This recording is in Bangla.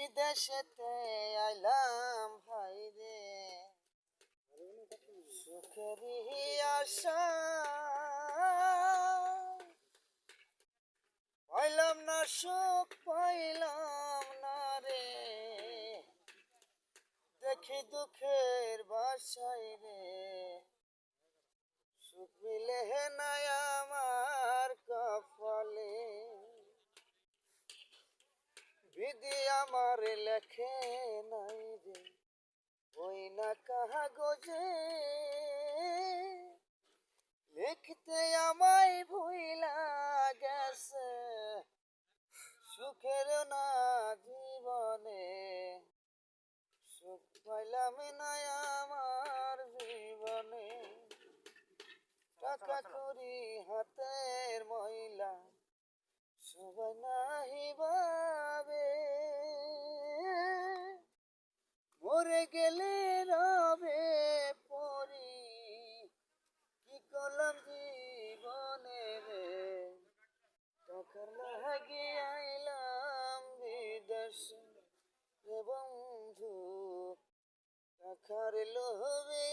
বিদেশেতে আইলাম ভাই রে, সুখেরই আশা পাইলাম না, সুখ পাইলাম না রে, দেখি দুঃখের বাসায় রে, সুখ মিলে নাই আমার কপালে, বিধি আমার লেখে নাই রে, ওই না কাগজে লিখতে আমায় ভুইলা গেছে, সুখের না জীবনে, সুখ পাইলাম না আমার জীবনে, টাকা করি হাতের ময়লা সবাই নাহি ভাবে, মরে গেলে রবে পরি, কি করলাম জীবনে রে, টাকার লাগি আইলাম বিদেশে রে বন্ধু, টাকার লোভে